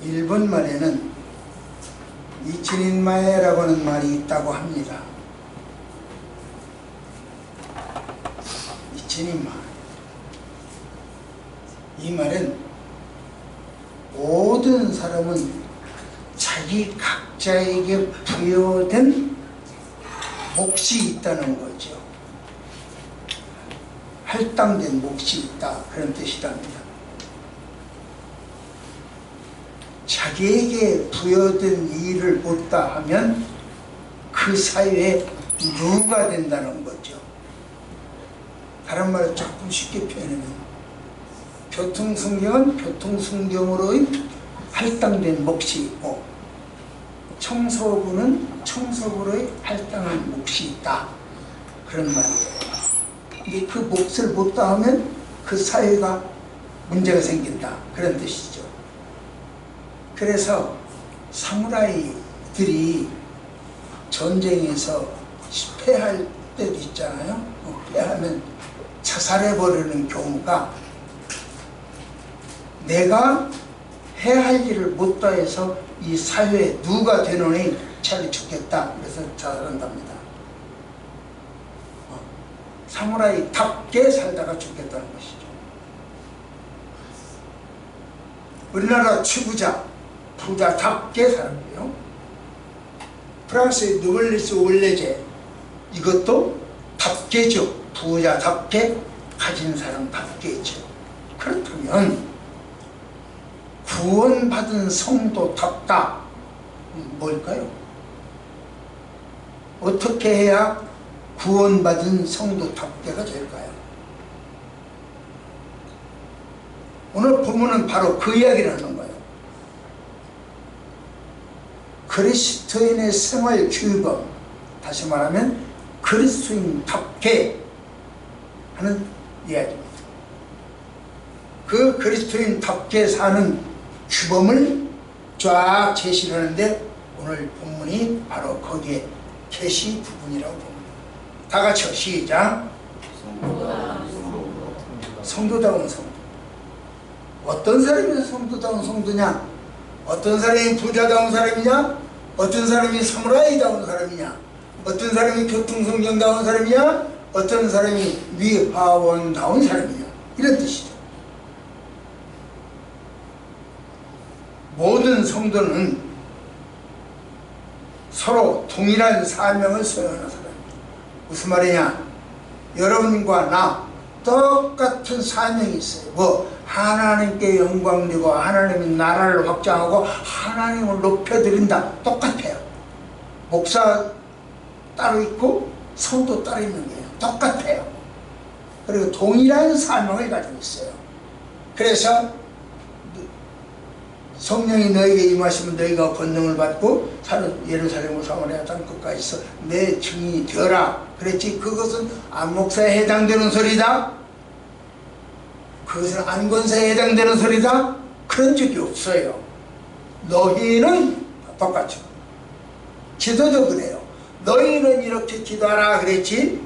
일본 말에는 이치닌마에라고 하는 말이 있다고 합니다. 이치닌마. 이 말은 모든 사람은 자기 각자에게 부여된 몫이 있다는 거죠. 할당된 몫이 있다, 그런 뜻이랍니다. 자기에게 부여된 일을 못다 하면 그 사회에 누가 된다는 거죠. 다른 말로 조금 쉽게 표현하면 교통순경은 교통순경으로의 할당된 몫이 있고 청소부는 청소부로의 할당한 몫이 있다, 그런 말이에요. 근데 그 몫을 못다 하면 그 사회가 문제가 생긴다, 그런 뜻이죠. 그래서 사무라이들이 전쟁에서 패할 때도 있잖아요. 패하면 자살해버리는 경우가 내가 해야 할 일을 못다 해서 이 사회에 누가 되노니 차라리 죽겠다, 그래서 자살한답니다. 사무라이답게 살다가 죽겠다는 것이죠. 우리나라 부자답게 살고요. 프랑스의 노블리스 올레제, 이것도 답게죠. 부자답게 가진 사람답게죠. 그렇다면 구원받은 성도답다, 뭘까요? 어떻게 해야 구원받은 성도답게가 될까요? 오늘 본문은 바로 그 이야기를 하는 거예요. 그리스도인의 생활 규범, 다시 말하면 그리스도인답게 하는 이야기입니다. 그 그리스도인답게 사는 규범을 쫙 제시를 하는데 오늘 본문이 바로 거기에 계시 부분이라고 봅니다. 다 같이요, 시작. 성도다운 성도. 어떤 사람이 성도다운 성도냐? 어떤 사람이 부자다운 사람이냐? 어떤 사람이 사무라이다운 사람이냐? 어떤 사람이 교통성경다운 사람이냐? 어떤 사람이 위하원다운 사람이냐? 이런 뜻이죠. 모든 성도는 서로 동일한 사명을 수행하는 사람입니다. 무슨 말이냐? 여러분과 나 똑같은 사명이 있어요. 뭐 하나님께 영광 되고 하나님의 나라를 확장하고 하나님을 높여드린다, 똑같아요. 목사 따로 있고 성도 따로 있는 거예요. 똑같아요. 그리고 동일한 사명을 가지고 있어요. 그래서 성령이 너에게 임하시면 너희가 권능을 받고 예루살렘과 사마리아 땅 끝까지서 내 증인이 되어라 그랬지. 그것은 안 목사에 해당되는 소리다, 그것은 안 권사에 해당되는 소리다, 그런 적이 없어요. 너희는 똑같죠. 기도도 그래요. 너희는 이렇게 기도하라 그랬지.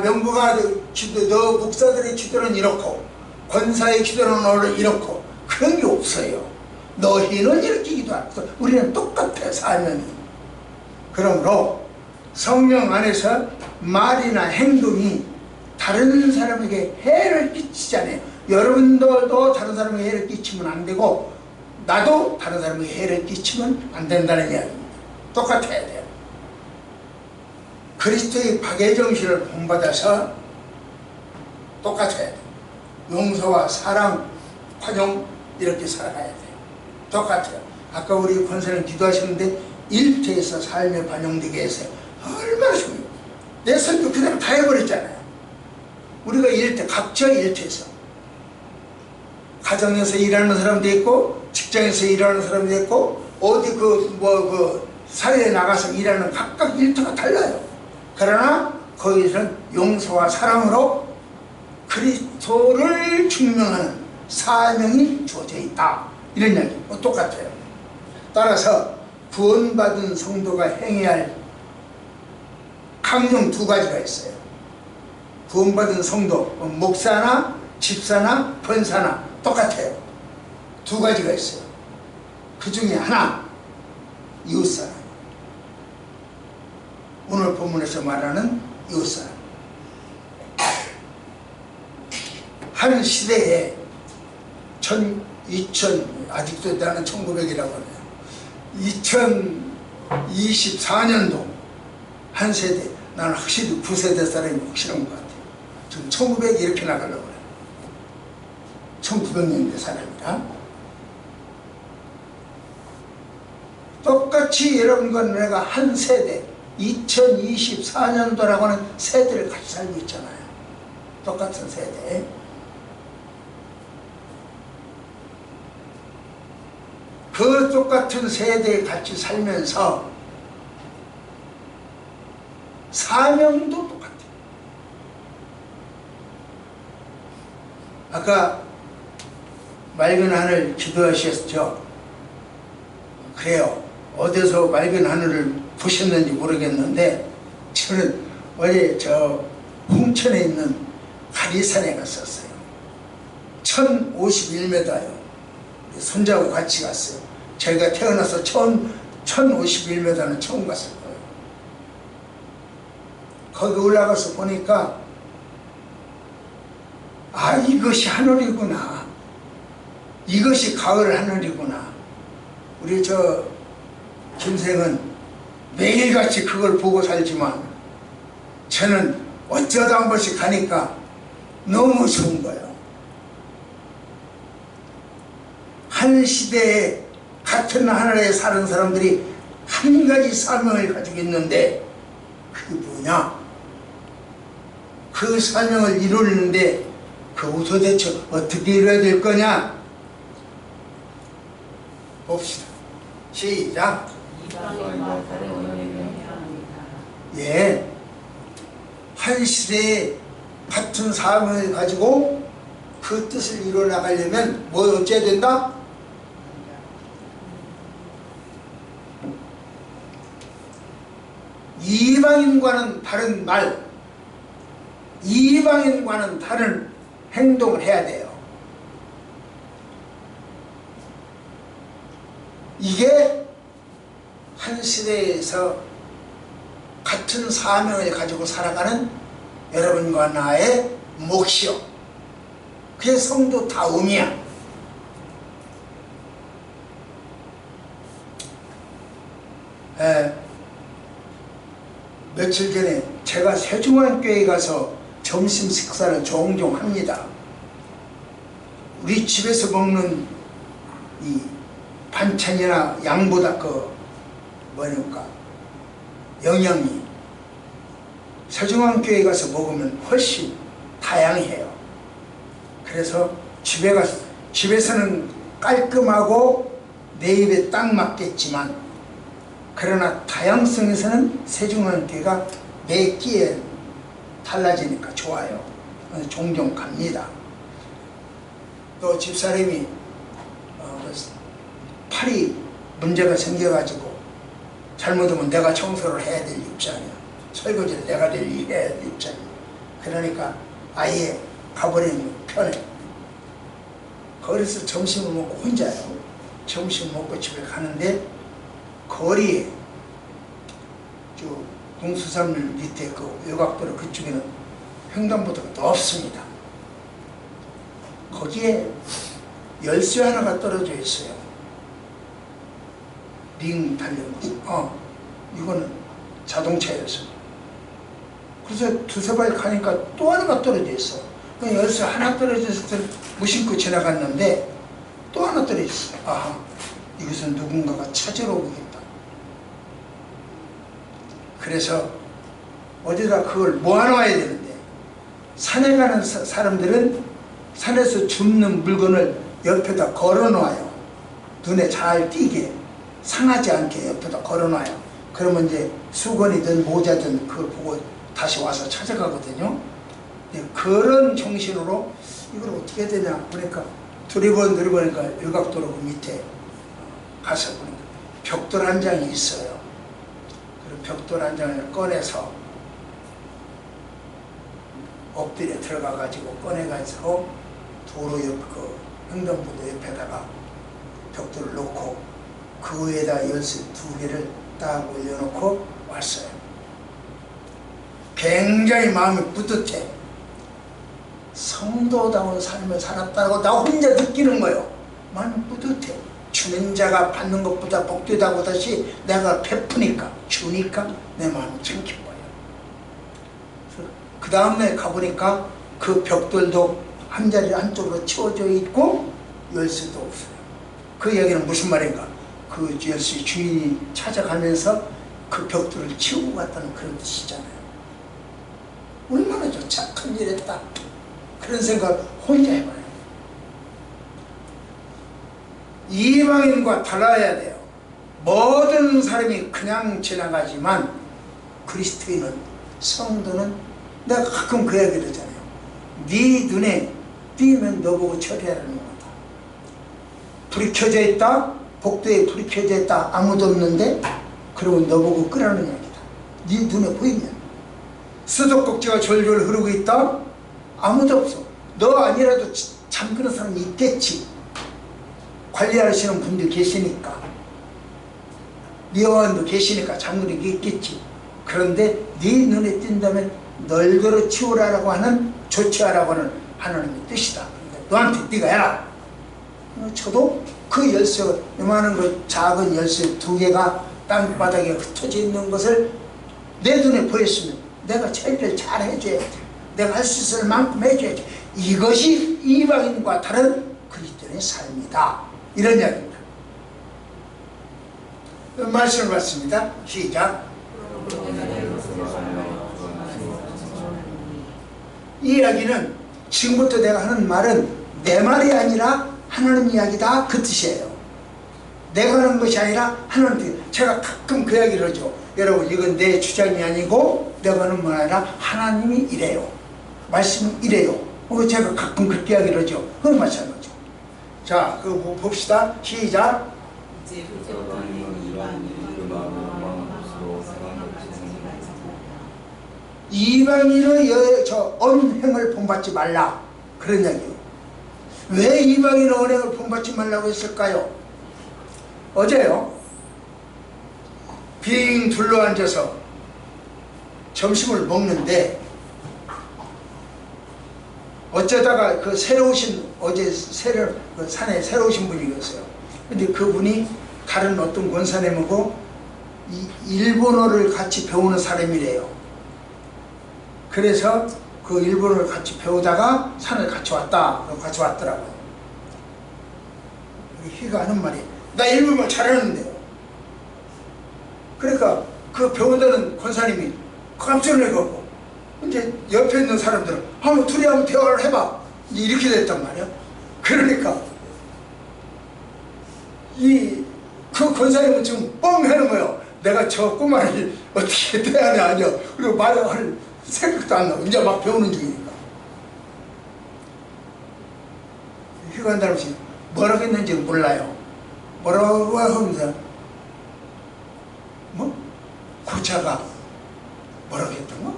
명부가 기도, 너 목사들의 기도는 이렇고 권사의 기도는 이렇고, 그런 게 없어요. 너희는 이렇게 기도하라. 우리는 똑같아, 사명이. 그러므로 성령 안에서 말이나 행동이 다른 사람에게 해를 끼치잖아요. 여러분들도 다른 사람에게 해를 끼치면 안 되고 나도 다른 사람에게 해를 끼치면 안 된다는 이야기입니다. 똑같아야 돼요. 그리스도의 박해정신을 본받아서 똑같아야 돼요. 용서와 사랑,宽용, 이렇게 살아가야 돼요. 똑같아요. 아까 우리 권사님 기도하시는데 일터에서 삶에 반영되게 했어요. 얼마나 좋아요. 내 설교 그대로 다 해버렸잖아요. 우리가 일터, 각자 일터에서 가정에서 일하는 사람도 있고 직장에서 일하는 사람도 있고 어디 사회에 나가서 일하는 각각 일터가 달라요. 그러나 거기서는 용서와 사랑으로 그리스도를 증명하는 사명이 주어져 있다, 이런 이야기. 똑같아요. 따라서 구원받은 성도가 행해야 할 강령 두 가지가 있어요. 구원받은 성도, 목사나 집사나 권사나 똑같아요. 두 가지가 있어요. 그 중에 하나, 이웃사랑. 오늘 본문에서 말하는 이웃사랑. 한 시대에 2000, 아직도 나는 1900이라고 하네요. 2024년도 한 세대, 나는 확실히 9세대 사람이 확실한 것 같아요. 지금 1900 이렇게 나가려고 그래요. 1900년대 사람이라. 똑같이 여러분과 내가 한 세대, 2024년도라고 하는 세대를 같이 살고 있잖아요. 똑같은 세대. 그 똑같은 세대에 같이 살면서 사명도 똑같아요. 아까 맑은 하늘 기도하셨죠? 그래요. 어디서 맑은 하늘을 보셨는지 모르겠는데 저는 어제 저 홍천에 있는 가리산에 갔었어요. 1051m요. 손자하고 같이 갔어요. 저희가 태어나서 1051m는 처음 갔을 거예요. 거기 올라가서 보니까 아, 이것이 하늘이구나. 이것이 가을 하늘이구나. 우리 저 김생은 매일같이 그걸 보고 살지만 저는 어쩌다 한 번씩 가니까 너무 좋은 거예요. 한 시대에 같은 하늘에 사는 사람들이 한 가지 사명을 가지고 있는데 그게 뭐냐? 그 사명을 이루는데 그 도대체 어떻게 이루어야 될 거냐? 봅시다. 시작. 예, 한 시대에 같은 사명을 가지고 그 뜻을 이루어 나가려면 뭐 어째야 된다? 이방인과는 다른 말, 이방인과는 다른 행동을 해야 돼요. 이게 한 시대에서 같은 사명을 가지고 살아가는 여러분과 나의 몫이요. 그게 성도 다움이야. 며칠 전에 제가 세중앙교회에 가서 점심 식사를 종종 합니다. 우리 집에서 먹는 이 반찬이나 양보다 그 뭐니까 영양이 세중앙교회에 가서 먹으면 훨씬 다양해요. 그래서 집에 가서, 집에서는 깔끔하고 내 입에 딱 맞겠지만 그러나 다양성에서는 세중앙교회가 매 끼에 달라지니까 좋아요. 종종 갑니다. 또 집사람이 팔이 문제가 생겨가지고 잘못하면 내가 청소를 해야 될 입장이야. 설거지를 내가 해야 될 입장이야. 그러니까 아예 가버리는 편해. 거기서 점심을 먹고 혼자요. 점심 먹고 집에 가는데 거리에 저 동수산물 밑에 그 외곽도로 그쪽에는 횡단보도가 없습니다. 거기에 열쇠 하나가 떨어져 있어요. 링 달린 거. 이거는 자동차 열쇠. 그래서 두세 발 가니까 또 하나가 떨어져 있어. 그 열쇠 하나 떨어졌을 때 무심코 지나갔는데 또 하나 떨어져 있어. 아하, 이것은 누군가가 찾으러 오겠다. 그래서 어디다 그걸 모아놔야 되는데 산에 가는 사람들은 산에서 줍는 물건을 옆에다 걸어놔요. 눈에 잘 띄게, 상하지 않게 옆에다 걸어놔요. 그러면 이제 수건이든 모자든 그걸 보고 다시 와서 찾아가거든요. 그런 정신으로 이걸 어떻게 해야 되냐 보니까 두리번두리번니까 외곽도로 그 밑에 가서 보니까 벽돌 한 장이 있어요. 그리고 벽돌 한 장을 꺼내서 엎드려 들어가 가지고 꺼내가지고 도로 옆 그 횡단보도 옆에다가 벽돌을 놓고 그 위에다 열쇠 2개를 딱 올려놓고 왔어요. 굉장히 마음이 뿌듯해. 성도다운 삶을 살았다고 나 혼자 느끼는 거예요. 마음이 뿌듯해. 주는 자가 받는 것보다 복되다고 다시 내가 베푸니까 주니까 내 마음이 참 기뻐요. 그 다음날 가보니까 그 벽돌도 한 자리 한쪽으로 치워져 있고 열쇠도 없어요. 그 이야기는 무슨 말인가? 그 열쇠 주인이 찾아가면서 그 벽돌을 치우고 갔다는 그런 뜻이잖아요. 얼마나 저 착한 일 했다, 그런 생각 혼자 해봐요. 이방인과 달라야 돼요. 모든 사람이 그냥 지나가지만 그리스도인은, 성도는, 내가 가끔 그 이야기를 하잖아요. 네 눈에 띄면 너보고 처리하라는 거다. 불이 켜져 있다, 복도에 불이 켜져 있다, 아무도 없는데 그러고 너보고 끄라는 이야기다. 네 눈에 보이면. 수도꼭지가 졸졸 흐르고 있다, 아무도 없어. 너 아니라도 잠그는 사람이 있겠지. 관리하시는 분들 계시니까, 미화원도 계시니까 잠그는 게 있겠지. 그런데 네 눈에 띈다면 널더러 치우라라고 하는, 조치하라고 하는 하나님의 뜻이다. 그러니까 너한테 네가 해라. 저도 그 열쇠, 요만한 그 작은 열쇠 2개가 땅바닥에 흩어져 있는 것을 내 눈에 보였으면 내가 처리를 잘 해줘야지. 내가 할 수 있을 만큼 해줘야지. 이것이 이방인과 다른 그리스도인의 삶이다. 이런 이야기입니다. 말씀을 받습니다. 시작. 이 이야기는 지금부터 내가 하는 말은 내 말이 아니라 하나님 이야기다, 그 뜻이에요. 내가 하는 것이 아니라 하나님 뜻. 제가 가끔 그 이야기를 하죠. 여러분, 이건 내 주장이 아니고 내가 하는 말 아니라 하나님이 이래요. 말씀이 이래요. 제가 가끔 그렇게 이야기를 하죠. 그건 마찬가지죠. 자, 그거 봅시다. 시작. 이방인의 저 언행을 본받지 말라, 그런 이야기예요. 왜 이방인의 언행을 본받지 말라고 했을까요? 어제요, 빙 둘러앉아서 점심을 먹는데 어쩌다가 그 새로 오신, 어제 그 산에 새로 오신 분이 계세요. 근데 그분이 다른 어떤 권사님하고 일본어를 같이 배우는 사람이래요. 그래서 그 일본어를 같이 배우다가 산을 같이 왔다. 같이 왔더라고요. 희가 하는 말이, 나 일본말 잘하는데요. 그러니까 그 배운다는 권사님이 깜짝 놀라고, 이제 옆에 있는 사람들은 둘이 한번 대화를 해봐, 이렇게 됐단 말이야. 그러니까 그 권사님은 지금 뻥 하는 거예요. 내가 저 꼬마를 어떻게 대하냐 아니야. 그리고 말을 할 생각도 안 나고 이제 막 배우는 중이니까. 휴가 한다는 것이 뭐라고 했는지는 몰라요. 뭐라고 하면서 고자가 뭐라고 했던 거?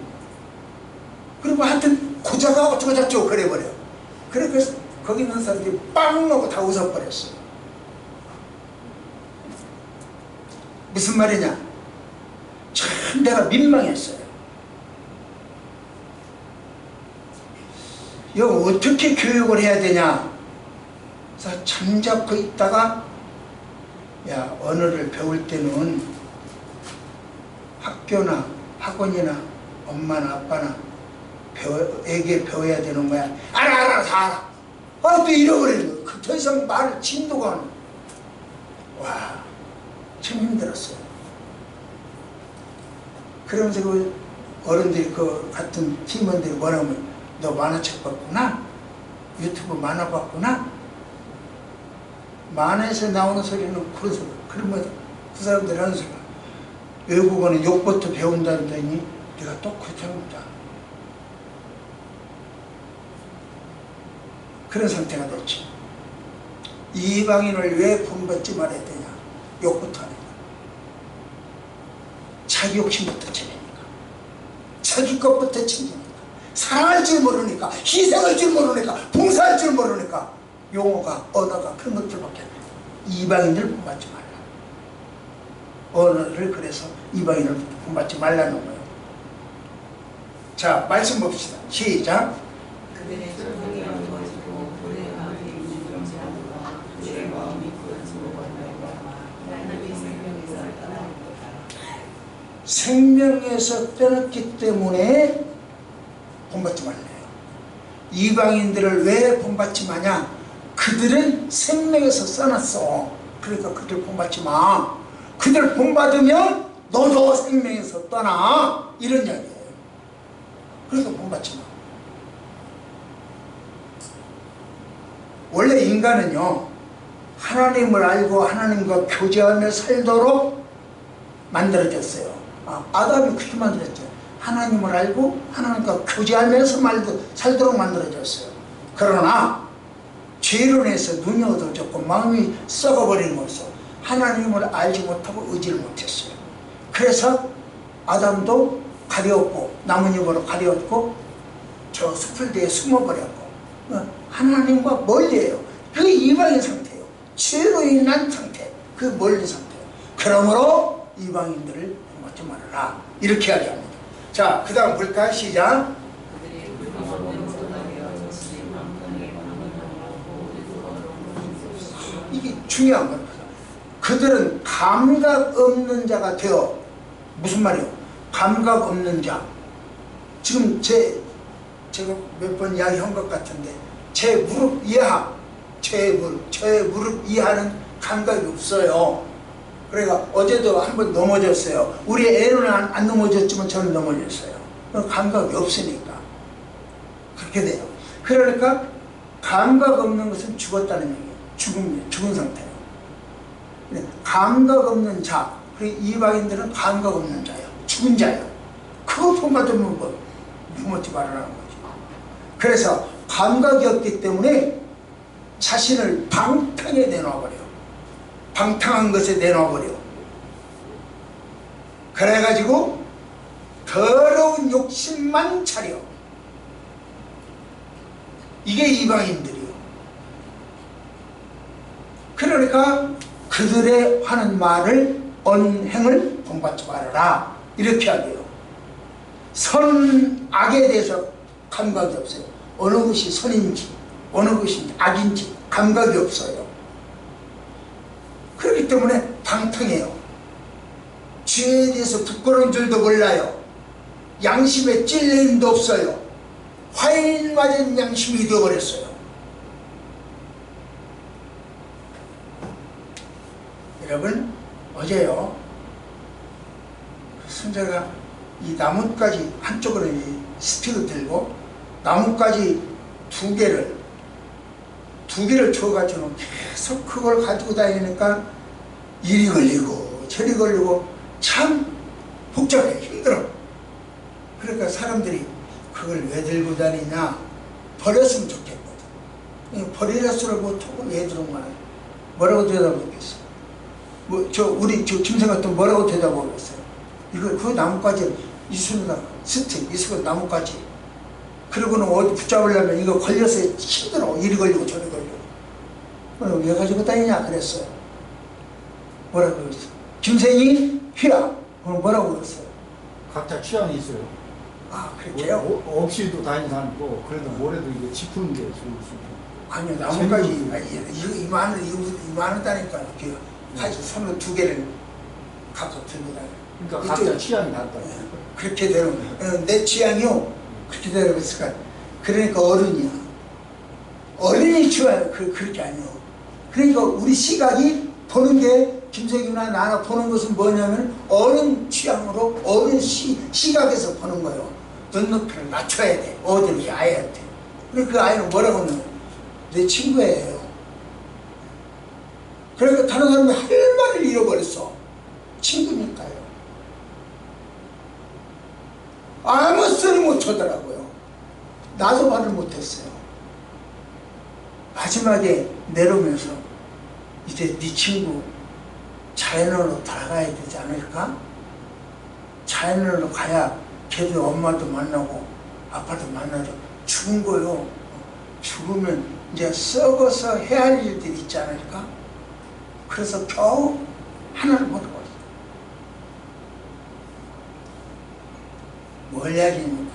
그리고 하여튼 고자가 어쩌고저쩌고 그래버려. 그래서 거기 있는 사람들이 빵 하고 다 웃어버렸어요. 무슨 말이냐? 참 내가 민망했어요. 이거 어떻게 교육을 해야 되냐? 그래서 잠자코 있다가, 야, 언어를 배울 때는 학교나 학원이나 엄마나 아빠나 애게 배워야 되는 거야. 알아, 다 알아. 또 잃어버리는 거야. 더 이상 말을 진도가 안. 와, 참 힘들었어요. 그러면서 그 어른들이, 그 같은 팀원들이 뭐라면, 너 만화책 봤구나? 유튜브 만화 봤구나? 만화에서 나오는 소리는 그런 소리. 그러면 그 사람들이 하는 소리, 외국어는 욕부터 배운다더니 네가 또 그렇게 합니다. 그런 상태가 됐지. 이방인을 왜 본받지 말아야 되냐? 욕부터 하니까. 자기 욕심부터 챙기니까. 자기 것부터 챙기니까. 사랑할 줄 모르니까, 희생할 줄 모르니까, 봉사할 줄 모르니까, 용어가, 언어가 그런 것들밖에 안 돼. 이방인들 본받지 말라. 언어를 그래서 이방인을 본받지 말라는 거예요. 자, 말씀 봅시다. 시작. 그들의 소통이 어두워지고 그들의 마음이 유중하고 그들의 마음이 굳어지고 하나님의 생명에서 떠나니까. 생명에서 떠났기 때문에 본받지 말래요. 이방인들을 왜 본받지 마냐? 그들은 생명에서 써놨어. 그러니까 그들 본받지 마. 그들 본받으면 너도 생명에서 떠나. 이런 이야기예요. 그러니까 본받지 마. 원래 인간은요, 하나님을 알고 하나님과 교제하며 살도록 만들어졌어요. 아담이 그렇게 만들었죠. 하나님을 알고 하나님과 교제하면서 살도록 만들어졌어요. 그러나 죄로 인해서 눈이 어두워졌고 마음이 썩어버린 것으로 하나님을 알지 못하고 의지를 못했어요. 그래서 아담도 가려웠고 나뭇잎으로 가려웠고 저 숲을 뒤에 숨어버렸고 하나님과 멀리해요. 그 이방인 상태예요. 죄로 인한 상태, 그 멀리 상태예요. 그러므로 이방인들을 본받지 말아라. 이렇게 이야기합니다. 자, 그 다음 볼까요? 시작. 이게 중요한 거예요. 그들은 감각 없는 자가 되어, 무슨 말이에요? 감각 없는 자. 지금 제가 몇 번 이야기한 것 같은데, 제 무릎 이하, 제 무릎 이하는 감각이 없어요. 그러니까 어제도 한번 넘어졌어요. 우리 애는 안 넘어졌지만 저는 넘어졌어요. 감각이 없으니까 그렇게 돼요. 그러니까 감각 없는 것은 죽었다는 얘기예요. 죽은 상태예요. 감각 없는 자, 그리고 이방인들은 감각 없는 자예요. 죽은 자예요. 그거 본받으면 뭐 부모지 말아라는 거죠. 그래서 감각이 없기 때문에 자신을 방탕에 내놔버려요. 방탕한 것에 내놔버려. 그래가지고 더러운 욕심만 차려. 이게 이방인들이요. 그러니까 그들의 하는 말을, 언행을 본받지 말아라. 이렇게 하게요. 선, 악에 대해서 감각이 없어요. 어느 것이 선인지 어느 것이 악인지 감각이 없어요. 그렇기 때문에 방탕해요. 죄에 대해서 부끄러운 줄도 몰라요. 양심에 찔림도 없어요. 화인 맞은 양심이 되어버렸어요. 여러분, 어제요, 순자가 이 나뭇가지 한쪽으로 스틱을 들고 나뭇가지 두 개를 줘가지고 계속 그걸 가지고 다니니까 이리 걸리고 저리 걸리고 참 복잡해, 힘들어. 그러니까 사람들이 그걸 왜 들고 다니냐, 버렸으면 좋겠거든. 버리라수를 못하고 왜 들은 거야? 뭐라고 대답하겠어? 우리 김생 같은 뭐라고 대답하겠어요? 그 나뭇가지 이순이가 스틱, 이순이 나뭇가지. 그리고는 어디 붙잡으려면 이거 걸려서 힘들어. 이리 걸리고 저리 걸리고. 왜 가지고 다니냐 그랬어요. 뭐라고 그랬어? 김생이 휘야. 그럼 뭐라고 그랬어요? 각자 취향이 있어요. 아, 그렇게요? 없이도 다니는 사람 있고, 그래도 뭐래도 이게 짚는 게 좋을 수 있고. 아니요, 나뭇가지 이만하다니까. 이렇게 사실 손으로 두 개를 갖고 들고 다녀요. 그러니까 각자 취향이 다르다. 그렇게 되는 거예요. 내 취향이요. 그렇게 되는 거니까. 그러니까 어른이야. 어른이 취향, 그렇게 아니요. 그러니까 우리 시각이 보는 게, 김석이나 나나 보는 것은 뭐냐면 어른 취향으로, 어른 시각에서 보는 거예요. 눈높이를 낮춰야 돼. 어른이 아이한테. 그러니까 그 아이는 뭐라고 하는, 내 친구예요. 그러니까 다른 사람이 할 말을 잃어버렸어. 친구니까요. 아무 소리 못 하더라고요. 나도 말을 못했어요. 마지막에 내려오면서 이제 네 친구 자연으로 돌아가야 되지 않을까? 자연으로 가야 걔도 엄마도 만나고 아빠도 만나죠. 죽은 거요. 죽으면 이제 썩어서 해야 할 일들이 있지 않을까? 그래서 겨우 하나를 못 얻었어요. 뭘 이야기합니까?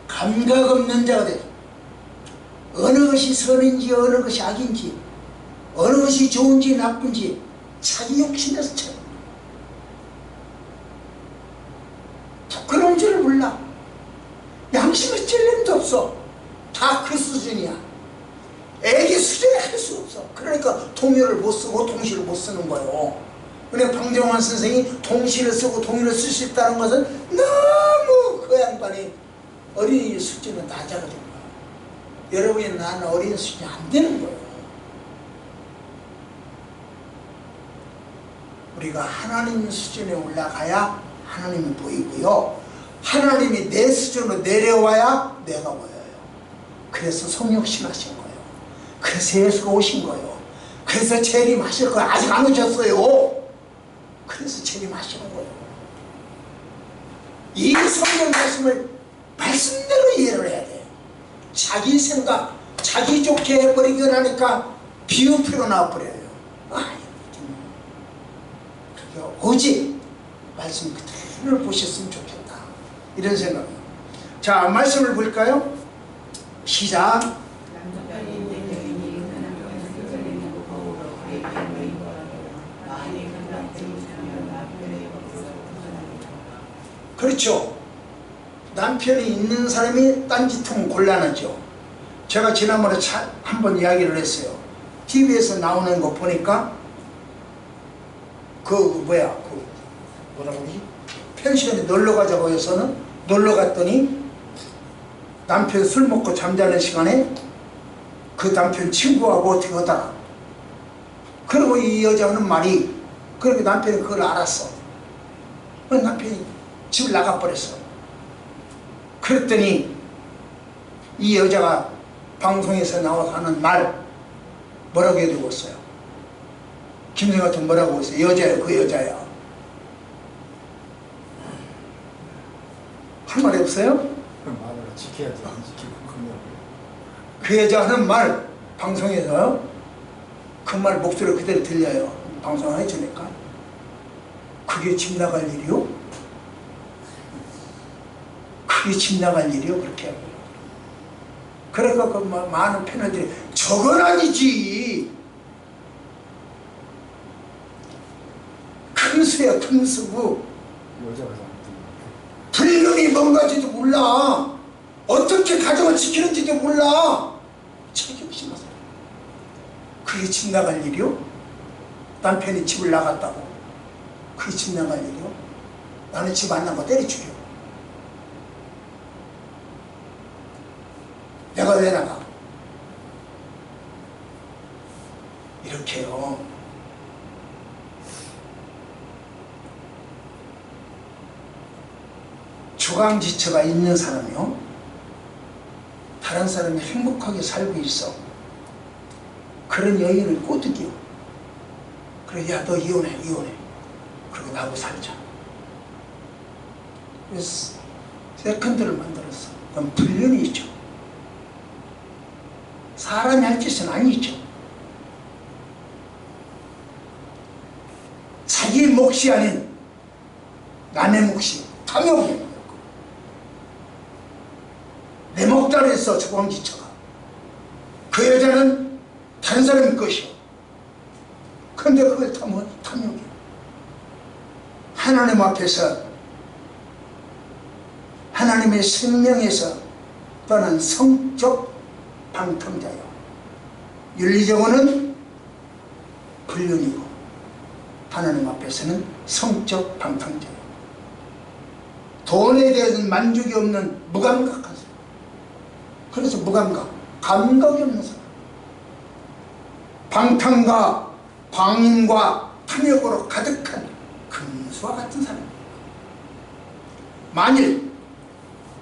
감각 없는 자가 돼. 어느 것이 선인지 어느 것이 악인지 어느 것이 좋은지 나쁜지 자기 욕심에서 쳐. 부끄러운 줄을 몰라. 양심의 찔림도 없어. 다 그 수준이야. 애기 수준에 할 수 없어. 그러니까 동요를 못 쓰고 동시를 못 쓰는 거예요. 그러니까 방정환 선생이 동시를 쓰고 동요를 쓸 수 있다는 것은 너무 그 양반이 어린이 수준은 낮아가 된 거야. 여러분이 나는 어린이 수준이 안 되는 거예요. 우리가 하나님 수준에 올라가야 하나님이 보이고요. 하나님이 내 수준으로 내려와야 내가 보여요. 그래서 성육신 하신 거예요. 그래서 예수가 오신 거예요. 그래서 재림하실 거예요. 아직 안 오셨어요. 그래서 재림하시는 거예요. 이 성경 말씀을 말씀대로 이해를 해야 돼요. 자기 생각, 자기 좋게 해버리고 나니까 비유표로 나와버려요. 오직 말씀 그대로 보셨으면 좋겠다. 이런 생각이에요. 자, 말씀을 볼까요? 시작. 그렇죠. 남편이 있는 사람이 딴짓하면 곤란하죠. 제가 지난번에 한번 이야기를 했어요. TV에서 나오는 거 보니까 뭐라고 그러지? 펜션에 놀러 가자고 해서는 놀러 갔더니 남편 술 먹고 잠자는 시간에 그 남편 친구하고 어떻게 하다가 그리고 이 여자는 말이 그렇게 남편이 그걸 알았어. 남편이 집을 나가버렸어. 그랬더니 이 여자가 방송에서 나와서 하는 말 뭐라고 해두고 있어요? 김생활은 뭐라고 했어요? 여자야, 그 여자야. 할 말이 없어요? 말을 지켜야지. 안 지키고 그냥. 그 여자 하는 말 방송에서 그 말 목소리 그대로 들려요. 방송을 해주니까. 그게 집 나갈 일이요? 그게 집 나갈 일이요? 그렇게 하고. 그러니까 그 많은 패널들이 저건 아니지. 큰 수야, 큰 수고. 여자가 불륜이 뭔가지도 몰라. 어떻게 가정을 지키는지도 몰라. 책임지 마세요. 그게 집 나갈 일이요? 남편이 집을 나갔다고 그게 집 나갈 일이요? 나는 집 안 나가 때려 죽여. 내가 왜 나가? 이렇게요. 주강지처가 있는 사람이요, 다른 사람이 행복하게 살고 있어. 그런 여인을 꼬드겨. 그래, 야, 너 이혼해. 그리고 나하고 살자. 그래서 세컨드를 만들었어. 그럼 불륜이 있죠. 사람이 할 짓은 아니죠. 자기 몫이 아닌 남의 몫이 탐욕이에요. 내 목자로 했어, 주광지처가. 그 여자는 다른 사람의 것이요. 그런데 그걸 탐욕이에요. 하나님 앞에서, 하나님의 생명에서 떠난 성적 방탕자요. 윤리적으로는 불륜이고 하나님 앞에서는 성적 방탕자요. 돈에 대해서는 만족이 없는 무감각한 사람. 그래서 무감각, 감각이 없는 사람. 방탕과 방임과 탐욕으로 가득한 금수와 같은 사람. 만일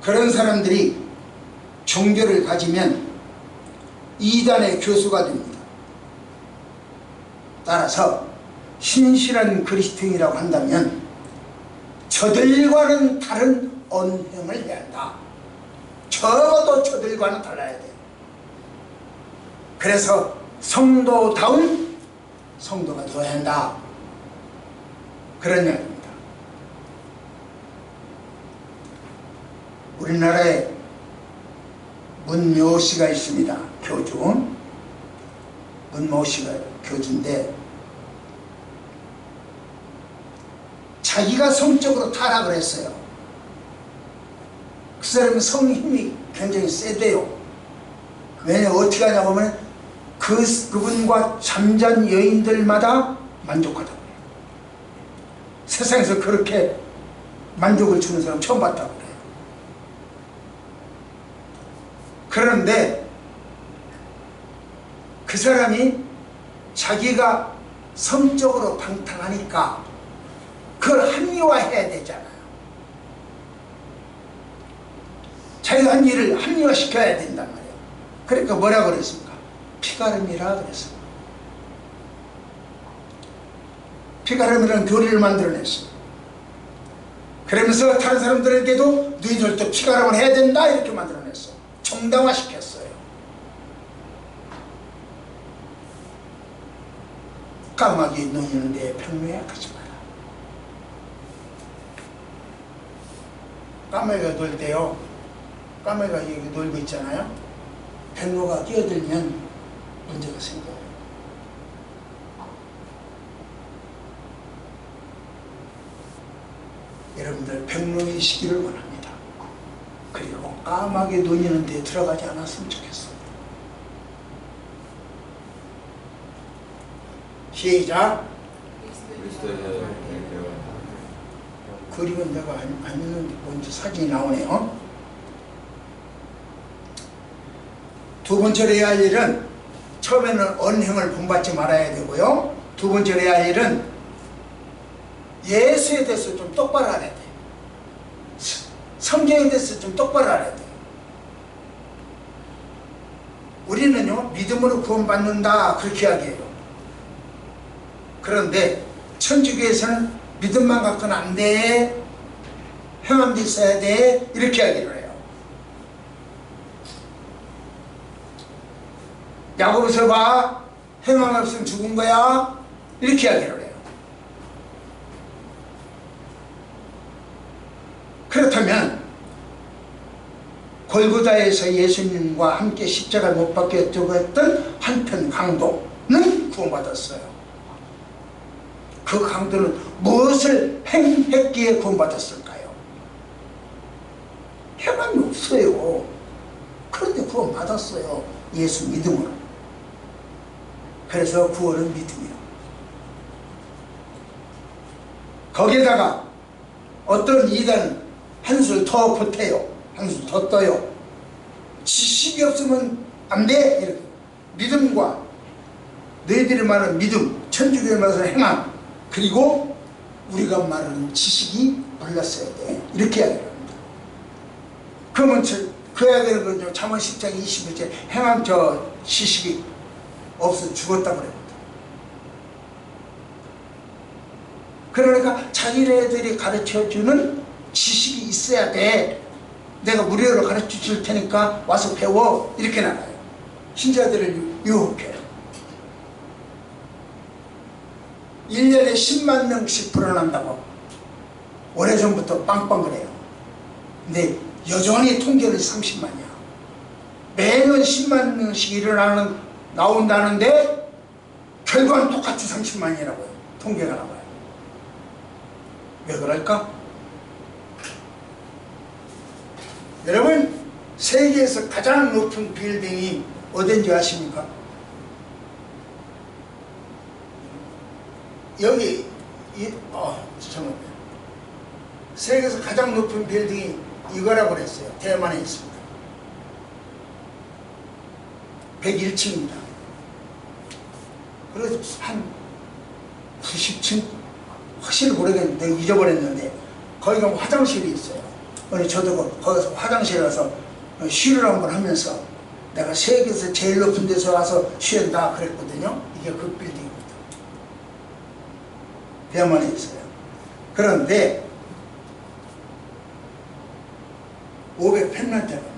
그런 사람들이 종교를 가지면 이단의 교수가 됩니다. 따라서 신실한 그리스도인이라고 한다면 저들과는 다른 언행을 해야 한다. 적어도 저들과는 달라야 돼요. 그래서 성도다운 성도가 되어야 한다. 그런 이야기입니다. 우리나라에 문묘씨가 있습니다. 교주. 문묘씨가 교주인데 자기가 성적으로 타락을 했어요. 그 사람은 성 힘이 굉장히 세대요. 왜냐면 어떻게 하냐고 하면 그분과 잠잔 여인들마다 만족하다고 해요. 세상에서 그렇게 만족을 주는 사람 처음 봤다고 그래요. 그런데 그 사람이 자기가 성적으로 방탕하니까 그걸 합리화해야 되잖아요. 자기가 한 일을 합리화시켜야 된단 말이에요. 그러니까 뭐라고 그랬습니까? 피가름이라 그랬어요. 피가름이라는 교리를 만들어냈어요. 그러면서 다른 사람들에게도 너희들도 피가름을 해야 된다 이렇게 만들어냈어요. 정당화시켰어요. 까마귀 노이는데 평소에 가지 마라. 까마귀가 놀 때요, 까마귀가 여기 놀고 있잖아요. 백로가 끼어들면 문제가 생겨요. 여러분들 백로이시기를 원합니다. 그리고 까마귀 놀리는 데 들어가지 않았으면 좋겠어요. 시작. 그림은 내가 안 있는데 먼저 사진이 나오네요. 두 번째로 해야 할 일은, 처음에는 언행을 본받지 말아야 되고요, 두 번째로 해야 할 일은 예수에 대해서 좀 똑바로 알아야 돼요. 성경에 대해서 좀 똑바로 알아야 돼요. 우리는요, 믿음으로 구원받는다 그렇게 이야기해요. 그런데 천주교에서는 믿음만 갖고는 안 돼, 행함도 있어야 돼 이렇게 이야기를 해요. 야고보서 봐, 행함 없으면 죽은 거야 이렇게 이야기를 해요. 그렇다면 골고다에서 예수님과 함께 십자가 못 박혀 죽었던 한편 강도는 구원받았어요. 그 강도는 무엇을 행했기에 구원받았을까요? 행함이 없어요. 그런데 구원받았어요. 예수 믿음으로. 그래서 구원은 믿음이요. 거기에다가 어떤 이단 한술 더 보태요. 한술 더 떠요. 지식이 없으면 안 돼. 이렇게. 믿음과 너희들이 말하는 믿음, 천주교에 말하는 행함, 그리고 우리가 말하는 지식이 몰랐어야 돼. 이렇게 이야기를 합니다. 그러면 그 이야기는 거죠. 잠언 10장 21절 행함 지식이 없어 죽었다고 그럽니다. 그러니까 자기네들이 가르쳐주는 지식이 있어야 돼. 내가 무료로 가르쳐 줄 테니까 와서 배워. 이렇게 나가요. 신자들을 유혹해요. 1년에 10만 명씩 불어난다고 오래전부터 빵빵그래요. 근데 여전히 통계는 30만이야. 매년 10만 명씩 나온다는데 결과는 똑같이 30만이라고요. 통계가 나와요. 왜 그럴까? 여러분, 세계에서 가장 높은 빌딩이 어딘지 아십니까? 여기 잠깐만요. 세계에서 가장 높은 빌딩이 이거라고 그랬어요. 대만에 있습니다. 101층입니다. 그래서 한 90층? 확실히 모르겠는데 잊어버렸는데 거기 가면 화장실이 있어요. 저도 거기서 화장실에 가서 쉬를 한번 하면서 내가 세계에서 제일 높은 데서 와서 쉬었다 그랬거든요. 이게 그 빌딩입니다. 대만에 있어요. 그런데 500평면대입니다.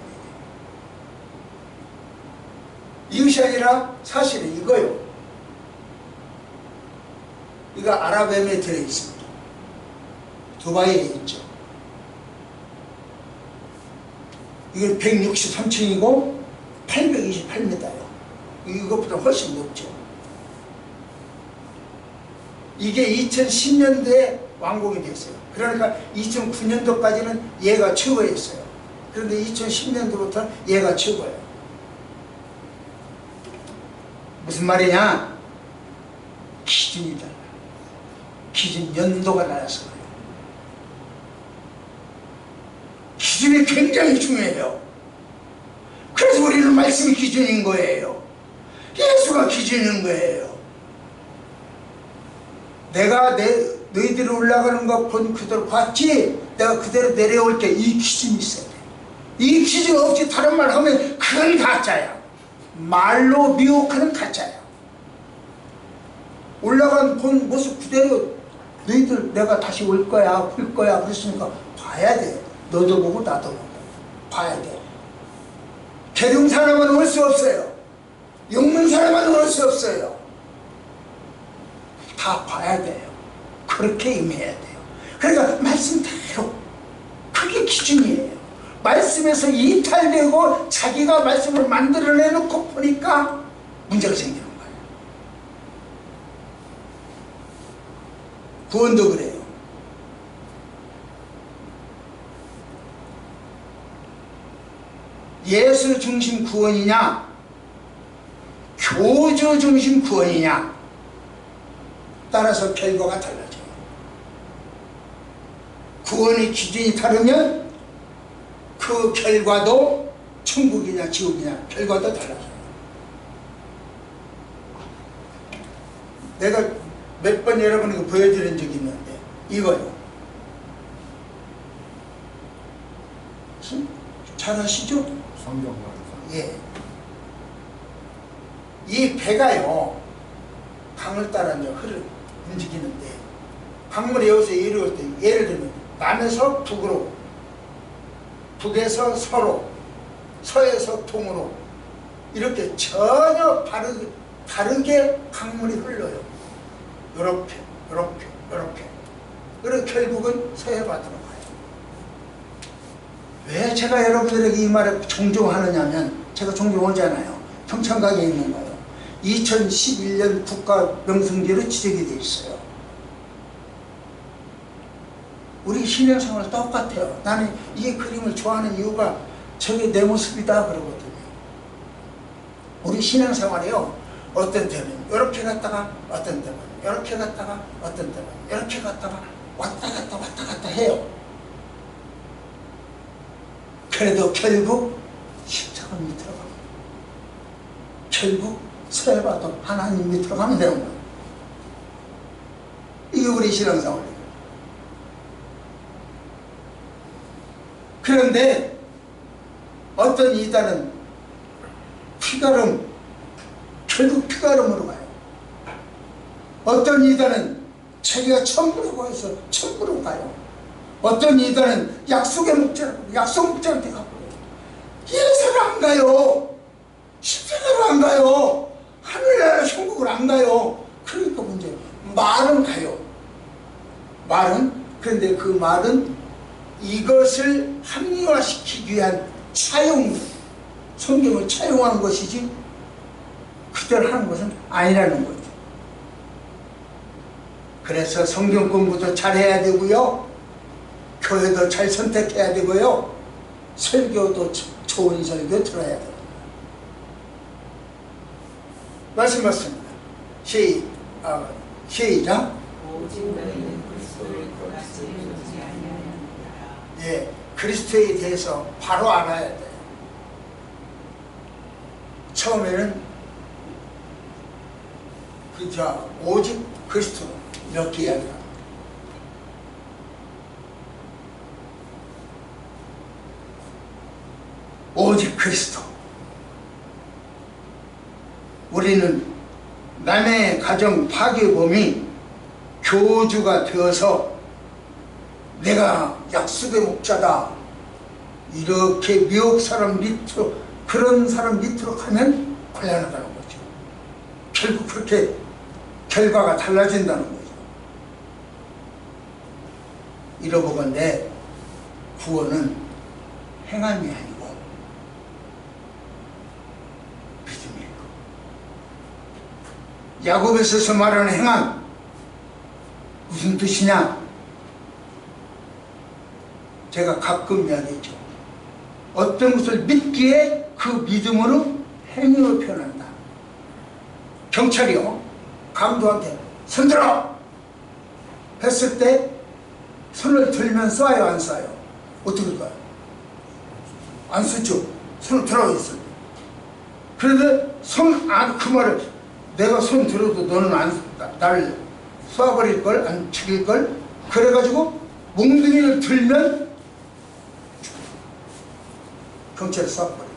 이것이 아니라 사실은 이거요. 이거 아랍에미레이트에 있습니다. 두바이에 있죠. 이게 163층이고 828m예요. 이것보다 훨씬 높죠. 이게 2010년도에 완공이 됐어요. 그러니까 2009년도까지는 얘가 최고였어요. 그런데 2010년도부터는 얘가 최고예요. 무슨 말이냐? 기준이 달라. 기준 연도가 달라서 그래요. 기준이 굉장히 중요해요. 그래서 우리는 말씀이 기준인 거예요. 예수가 기준인 거예요. 내가 너희들이 올라가는 거 본 그대로 봤지? 내가 그대로 내려올 때 이 기준이 있어야 돼. 이 기준 없이 다른 말 하면 그건 가짜야. 말로 미혹하는 가짜야. 올라간 본 모습 그대로 너희들 내가 다시 올 거야, 볼 거야 그랬으니까 봐야 돼. 너도 보고 나도 보고 봐야 돼. 계룡 사람은 올 수 없어요. 영문 사람은 올 수 없어요. 다 봐야 돼요. 그렇게 임해야 돼요. 그러니까 말씀대로 그게 기준이에요. 말씀에서 이탈되고 자기가 말씀을 만들어내놓고 보니까 문제가 생기는 거예요. 구원도 그래요. 예수 중심 구원이냐 교주 중심 구원이냐 따라서 결과가 달라져요. 구원의 기준이 다르면 그 결과도 천국이냐 지옥이냐 결과도 달라져요. 내가 몇 번 여러분에게 보여드린 적이 있는데 이거요. 잘 아시죠? 성경과 예. 이 배가요 강을 따라 이제 움직이는데 강물이 여기서 이리 올 때 예를 들면 남에서 북으로, 북에서 서로, 서에서 동으로 이렇게 전혀 다르게 강물이 흘러요. 요렇게 요렇게 요렇게. 그래서 결국은 서해바다로 가요. 왜 제가 여러분들에게 이 말을 종종 하느냐면 제가 종종 오잖아요. 평창각에 있는 거예요. 2011년 국가명승지로 지정이 돼 있어요. 우리 신앙생활 똑같아요. 나는 이 그림을 좋아하는 이유가 저게 내 모습이다 그러거든요. 우리 신앙생활이요. 어떤 때는 이렇게 갔다가 어떤 때는 이렇게 갔다가 어떤 때는 이렇게 갔다가 왔다 갔다 해요. 그래도 결국 십자가 밑으로 가면 결국 서해바다 하나님 밑으로 가면 되는 거예요. 이게 우리 신앙생활이에요. 그런데 어떤 이단은 피가름, 결국 피가름으로 가요. 어떤 이단은 자기가 천부라고 해서 천부로 가요. 어떤 이단은 약속 목자한테 가버려요. 예수를 안 가요. 십자가로 안 가요. 하늘나라 천국을 안 가요. 그러니까 문제예요. 말은 가요. 말은. 그런데 그 말은 이것을 합리화시키기 위한 차용, 성경을 차용한 것이지 그대로 하는 것은 아니라는 거죠. 그래서 성경 공부도 잘해야 되고요. 교회도 잘 선택해야 되고요. 설교도 좋은 설교 들어야 돼요. 말씀 맞습니다. 시작. 오직 너희는 그리스도를 같이 이루지 아니하느니라. 예, 그리스도에 대해서 바로 알아야 돼요. 처음에는 오직 그리스도 이렇게 이야기합니다. 오직 그리스도. 우리는 남의 가정 파괴범이 교주가 되어서 내가 약속의 목자다 이렇게 미혹 사람 밑으로, 그런 사람 밑으로 가면 곤란하다는 거죠. 결국 그렇게 결과가 달라진다는 거죠. 잃어보건대 구원은 행함이 아니고 믿음이에요. 야고보서에서 말하는 행함 무슨 뜻이냐? 제가 가끔 이야기했죠. 어떤 것을 믿기에 그 믿음으로 행위로 표현한다. 경찰이요, 강도한테 손 들어! 했을 때 손을 들면 쏴요, 안 쏴요? 어떻게 할까요? 안 쏘죠. 손을 들어 있어요. 그런데 그 말을 내가 손 들어도 너는 날 쏴버릴걸? 안 죽일걸? 그래가지고 몽둥이를 들면 경찰에 쏴버려요.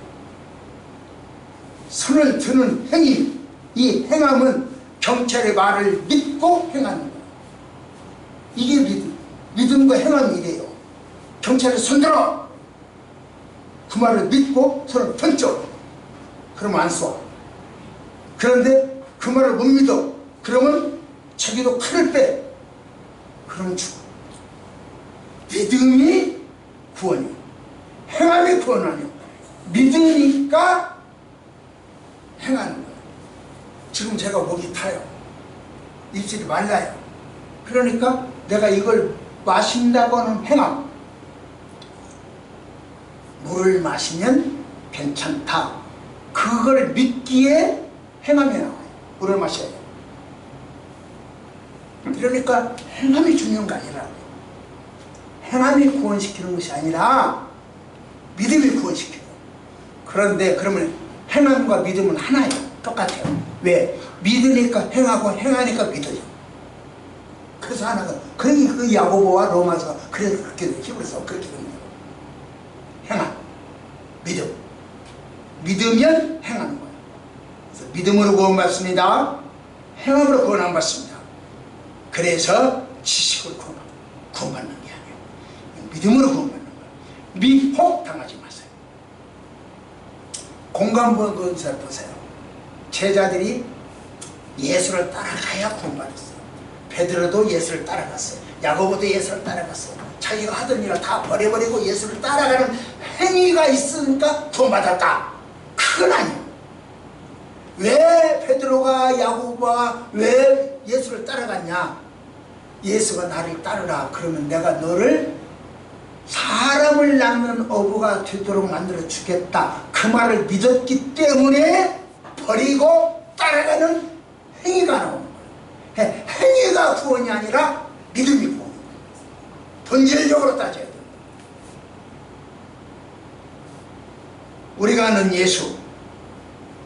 손을 드는 행위, 이 행함은 경찰의 말을 믿고 행하는 거예요. 이게 믿음과 행함이 이래요. 경찰에 손들어! 그 말을 믿고 손을 던져! 그러면 안 쏴. 그런데 그 말을 못 믿어. 그러면 자기도 칼을 빼. 그러면 죽어. 믿음이 구원이요. 행함이 구원 아니요. 믿으니까 행하는 거예요. 지금 제가 목이 타요. 입술이 말라요. 그러니까 내가 이걸 마신다고 하는 행함. 물을 마시면 괜찮다. 그걸 믿기에 행함이 나와요. 물을 마셔야 돼요. 그러니까 행함이 중요한 게 아니라 행함이 구원시키는 것이 아니라 믿음이 구원시켜요. 그런데 그러면 행함과 믿음은 하나예요. 똑같아요. 왜? 믿으니까 행하고 행하니까 믿어요. 그래서 하나가 그 야고보와 로마서가 그래서 그렇게 히브리서 그렇게 됩니다. 행함, 믿음. 믿으면 행하는 거예요. 그래서 믿음으로 구원받습니다. 행함으로 구원 안 받습니다. 그래서 지식을 구원받는 게 아니에요. 믿음으로 구원받는 거예요. 미혹당하지 마세요. 공간부원 건설 보세요. 제자들이 예수를 따라가야 구원받았어요. 베드로도 예수를 따라갔어요. 야고보도 예수를 따라갔어요. 자기가 하던 일을 다 버려버리고 예수를 따라가는 행위가 있으니까 구원받았다. 그건 아니에요. 왜 베드로가 야고보가 왜 예수를 따라갔냐? 예수가 나를 따르라. 그러면 내가 너를 사람을 낳는 어부가 되도록 만들어 주겠다. 그 말을 믿었기 때문에 버리고 따라가는 행위가 나오는 거예요. 행위가 구원이 아니라 믿음이 구원이에요. 본질적으로 따져야 돼요. 우리가 아는 예수,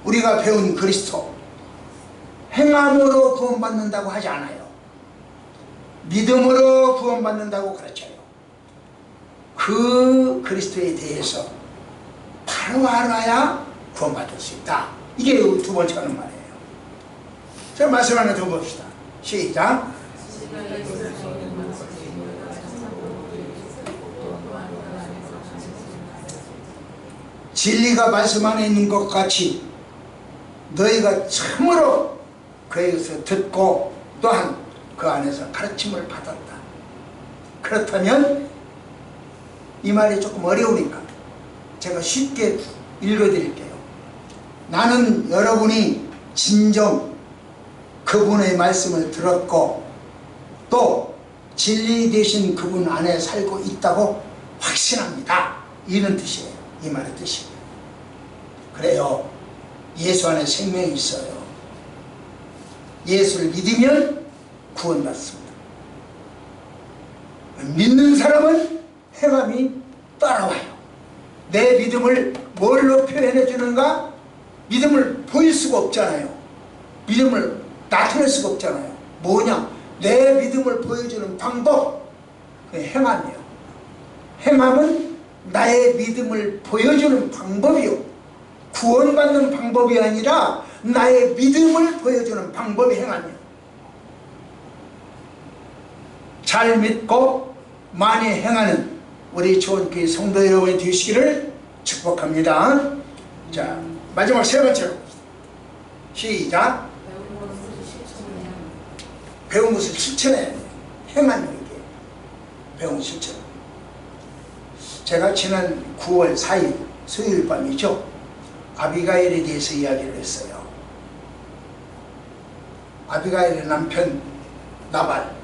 우리가 배운 그리스도, 행함으로 구원받는다고 하지 않아요. 믿음으로 구원받는다고 가르쳐요. 그 그리스도에 대해서 바로 알아야 구원받을 수 있다. 이게 두 번째 하는 말이에요. 자, 말씀 하나 더 봅시다. 시작. 진리가 말씀 안에 있는 것 같이 너희가 참으로 그에게서 듣고 또한 그 안에서 가르침을 받았다. 그렇다면 이 말이 조금 어려우니까 제가 쉽게 읽어드릴게요. 나는 여러분이 진정 그분의 말씀을 들었고 또 진리 되신 그분 안에 살고 있다고 확신합니다. 이런 뜻이에요. 이 말의 뜻이. 그래요. 예수 안에 생명이 있어요. 예수를 믿으면 구원받습니다. 믿는 사람은 행함이 따라와요. 내 믿음을 뭘로 표현해 주는가? 믿음을 보일 수가 없잖아요. 믿음을 나타낼 수가 없잖아요. 뭐냐? 내 믿음을 보여주는 방법, 그게 행함이에요. 행함은 나의 믿음을 보여주는 방법이요. 구원받는 방법이 아니라 나의 믿음을 보여주는 방법이 행함이에요. 잘 믿고 많이 행하는 우리 좋은 성도 여러분이 되시기를 축복합니다. 자, 마지막 세 번째로 시작. 배운 것을 실천해. 행하는 게 배운 실천. 제가 지난 9월 4일 수요일 밤이죠. 아비가일에 대해서 이야기를 했어요. 아비가일의 남편 나발,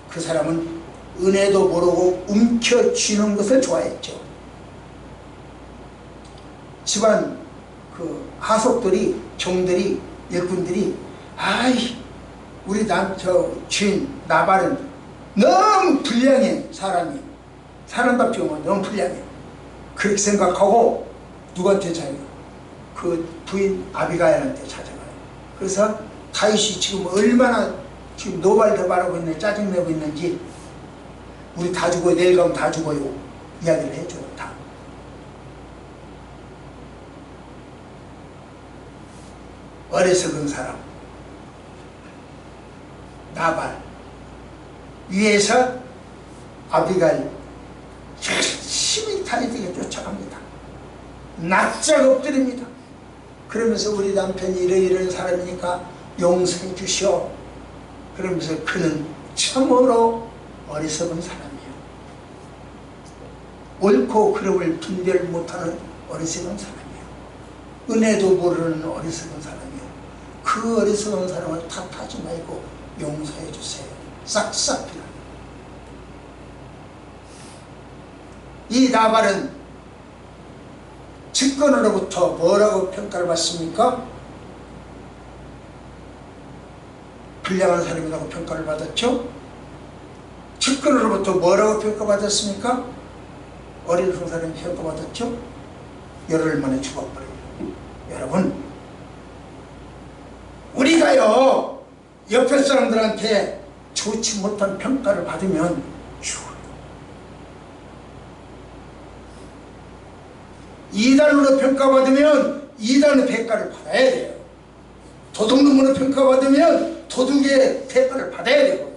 그 사람은 은혜도 모르고 움켜쥐는 것을 좋아했죠. 집안 그 하속들이, 종들이, 일꾼들이, 아이 우리 주인 나발은 너무 불량해. 사람이 사람답지 않고 너무 불량해. 그렇게 생각하고 누구한테 자기가 그 부인 아비가일한테 찾아가요. 그래서 다윗이 지금 얼마나 지금 노발대발하고 있는지, 짜증내고 있는지, 우리 다 죽어요, 내일 가면 다 죽어요, 이야기를 해줘요. 다. 어리석은 사람 나발 위에서 아비가일 열심히 다윗에게 쫓아갑니다. 납작 엎드립니다. 그러면서 우리 남편이 이런 사람이니까 용서해 주시오. 그러면서 그는 참으로 어리석은 사람이에요. 옳고 그름을 분별 못하는 어리석은 사람이에요. 은혜도 모르는 어리석은 사람이에요. 그 어리석은 사람을 탓하지 말고 용서해 주세요. 싹싹 빌어요. 이 나발은 직권으로부터 뭐라고 평가를 받습니까? 불량한 사람이라고 평가를 받았죠? 직권으로부터 뭐라고 평가받았습니까? 어리석은 사람이 평가받았죠? 열흘 만에 죽어버려요. 여러분, 우리가요 옆에 사람들한테 좋지 못한 평가를 받으면 죽어요. 이단으로 평가받으면 이단의 대가를 받아야 돼요. 도둑놈으로 평가받으면 도둑의 대가를 받아야 되고,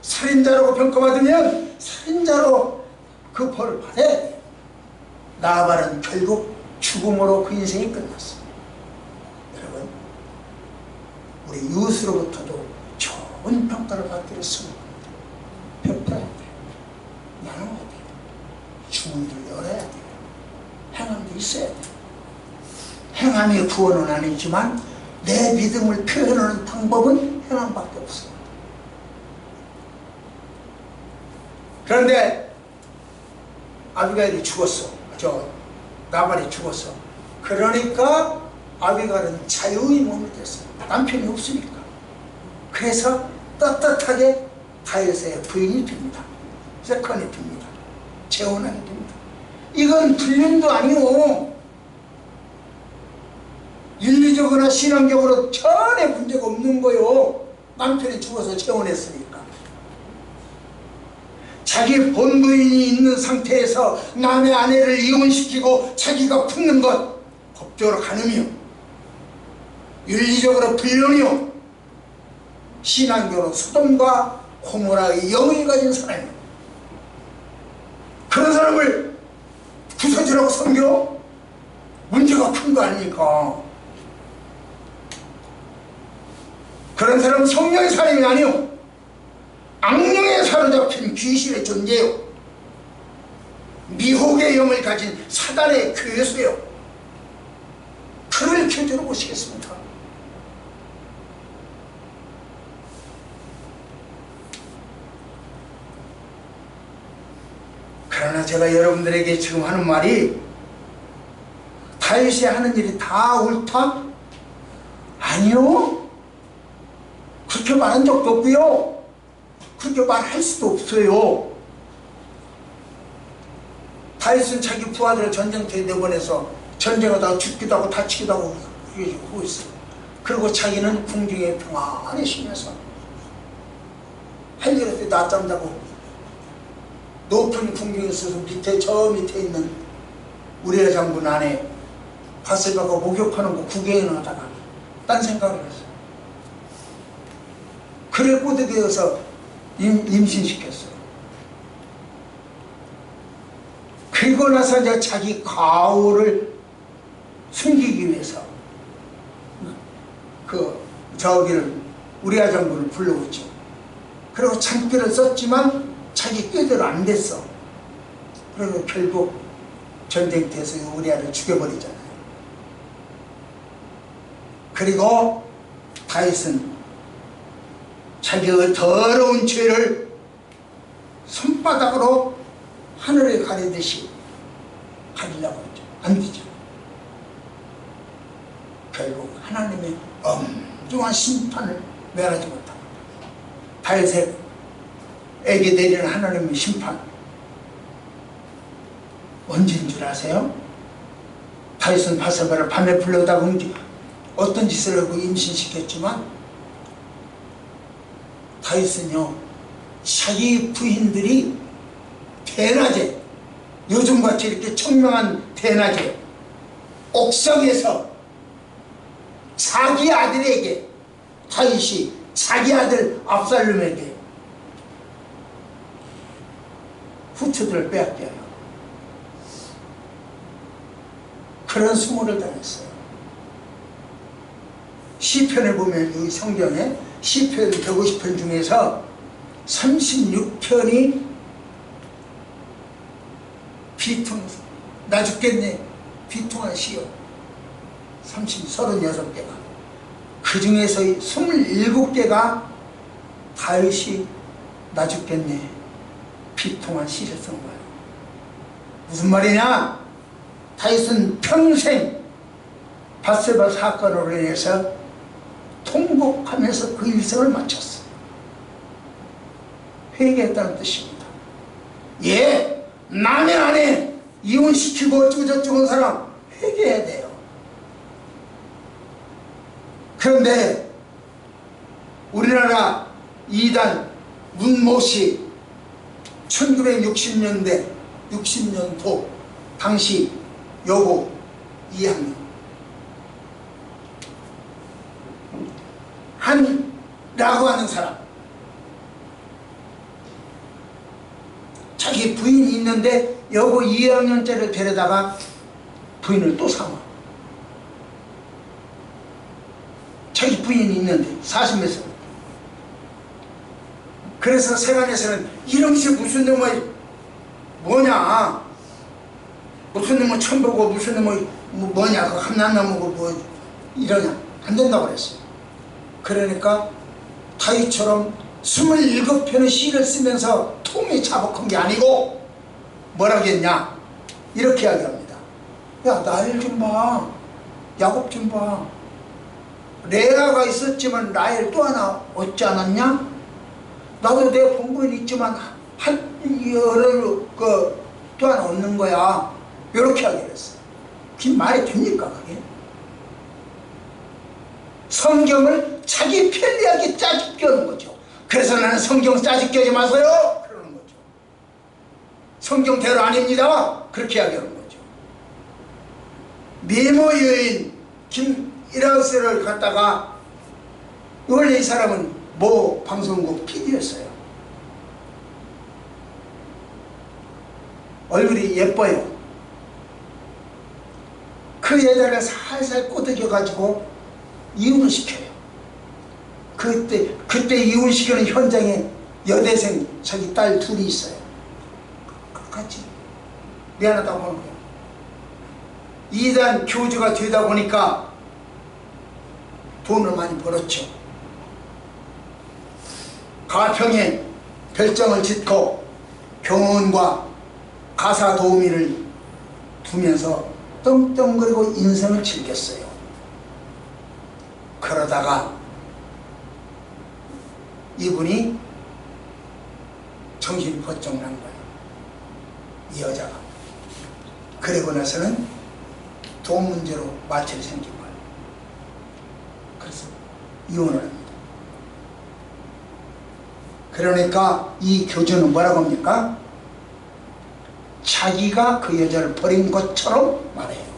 살인자라고 평가받으면 살인자로 그 벌을 받아야 돼요. 나발은 결국 죽음으로 그 인생이 끝났어요. 여러분, 우리 이웃으로부터도 좋은 평가를 받기를 소원합니다. 베풀어야 돼요. 나눠야 돼요. 주문을 열어야 돼요. 행함도 있어야 돼요. 행함이 구원은 아니지만 내 믿음을 표현하는 방법은 행함밖에 없어요. 그런데 아비가일이 죽었어. 나발이 죽었어. 그러니까 아비가일은 자유의 몸이 됐어요. 남편이 없으니까. 그래서 떳떳하게 다윗의 부인이 됩니다. 세컨이 됩니다. 재혼하게 됩니다. 이건 불륜도 아니오. 윤리적으로나 신앙적으로 전혀 문제가 없는 거요. 남편이 죽어서 재혼했으니까. 자기 본부인이 있는 상태에서 남의 아내를 이혼시키고 자기가 품는 것 법적으로 가늠이요. 윤리적으로 불륜이요. 신앙적으로 소돔과 고모라의 영을 가진 사람이요. 그런 사람을 구서주라고 섬겨? 문제가 큰 거 아닙니까? 그런 사람은 성령의 사람이 아니요, 악령에 사로잡힌 귀신의 존재요. 미혹의 영을 가진 사단의 괴수요. 그를 교주로 모시겠습니다. 그러나 제가 여러분들에게 지금 하는 말이 다윗이 하는 일이 다 옳다? 아니요. 그렇게 말한 적도 없고요. 그렇게 말할 수도 없어요. 다윗은 자기 부하들을 전쟁터에 내보내서 전쟁하다가 죽기도 하고 다치기도 하고 그렇게 하고 있어요. 그리고 자기는 궁중에 평안히 쉬면서 할 일 없이 낮잠 자고 높은 궁중에 있어서 밑에, 저 밑에 있는 우리의 장군 안에 바세바가 목욕하는 거 구경을 하다가 딴 생각을 했어요. 그래 꼬드겨서 임신시켰어요. 그리고 나서 이제 자기 가오를 숨기기 위해서 우리아 장군을 불러오죠. 그리고 창피를 썼지만 자기 꾀대로 안 됐어. 그리고 결국 전쟁터에서 우리아를 죽여버리잖아요. 그리고 다윗은 자기의 더러운 죄를 손바닥으로 하늘에 가리듯이 가리려고 했죠. 안 되죠. 결국 하나님의 엄중한 심판을 면하지 못합니다. 다윗에게 내리는 하나님의 심판 언제인 줄 아세요? 다윗은 바세바를 밤에 불러다가 어떤 짓을 하고 임신시켰지만 다윗은요 자기 부인들이 대낮에 요즘같이 이렇게 청명한 대낮에 옥성에서 자기 아들에게 다윗이 자기 아들 압살롬에게 후처들을 빼앗게 해요. 그런 수모를 당했어요. 시편에 보면 이 성경에 시편 150편 중에서 36편이 비통 나 죽겠네 비통한 시요 36개가 그 중에서 27개가 다윗이 나 죽겠네 비통한 시를 쓴 거예요. 무슨 말이냐? 다윗은 평생 바세바 사건으로 인해서 통곡하면서 그 일생을 마쳤어요. 회개했다는 뜻입니다. 예, 남의 아내 이혼시키고 어쩌고저쩌고 한 사람 회개해야 돼요. 그런데 우리나라 이단 문모씨 1960년대 60년도 당시 여고 2학년 한라고 하는 사람 자기 부인이 있는데 여고 2학년짜리를 데려다가 부인을 또 삼아. 자기 부인이 있는데 40몇 살. 그래서 세간에서는 이런 게 무슨 놈의 뭐냐 무슨 놈은 처음 보고 무슨 놈의 뭐냐 그 함난나무고 뭐 이러냐 안 된다고 그랬어요. 그러니까 다윗처럼 27편의 시를 쓰면서 통에 자복한 게 아니고 뭐라겠냐 이렇게 이야기합니다. 야 나엘 좀 봐, 야곱 좀 봐. 레아가 있었지만 라헬 또 하나 얻지 않았냐? 나도 내 본부인 있지만 한 여러 또 하나 얻는 거야. 이렇게 하기로 했어요. 그게 말이 됩니까 그게? 성경을 자기 편리하게 짜집게 하는 거죠. 그래서 나는 성경 짜집게 하지 마세요 그러는 거죠. 성경대로 아닙니다 그렇게 이야기하는 거죠. 미모 여인 김일하우스를 갖다가 원래 이 사람은 모 방송국 PD였어요. 얼굴이 예뻐요. 그 여자를 살살 꼬드겨 가지고 이혼을 시켜요. 그때 이혼시키는 현장에 여대생 자기 딸 둘이 있어요. 같이 미안하다고 하는 거예요. 이단 교주가 되다 보니까 돈을 많이 벌었죠. 가평에 별장을 짓고 병원과 가사 도우미를 두면서 떵떵거리고 인생을 즐겼어요. 그러다가 이분이 정신이 번쩍 난 거예요. 이 여자가. 그리고 나서는 돈 문제로 마찰이 생긴 거예요. 그래서 이혼을 합니다. 그러니까 이 교주는 뭐라고 합니까? 자기가 그 여자를 버린 것처럼 말해요.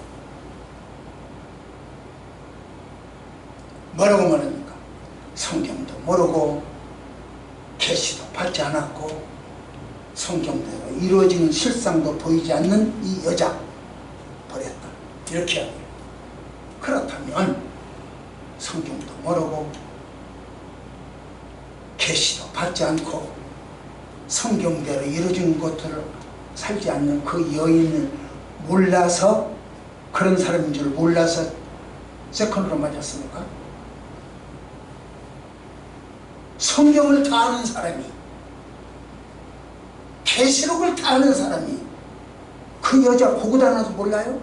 뭐라고 말합니까? 성경도 모르고 계시도 받지 않았고 성경대로 이루어지는 실상도 보이지 않는 이 여자 버렸다. 이렇게 하고요. 그렇다면 성경도 모르고 계시도 받지 않고 성경대로 이루어진 것들을 살지 않는 그 여인을 몰라서, 그런 사람인 줄 몰라서 세컨으로 맞았습니까? 성경을 다 아는 사람이, 계시록을 다 아는 사람이 그 여자 보고 다녀도 몰라요?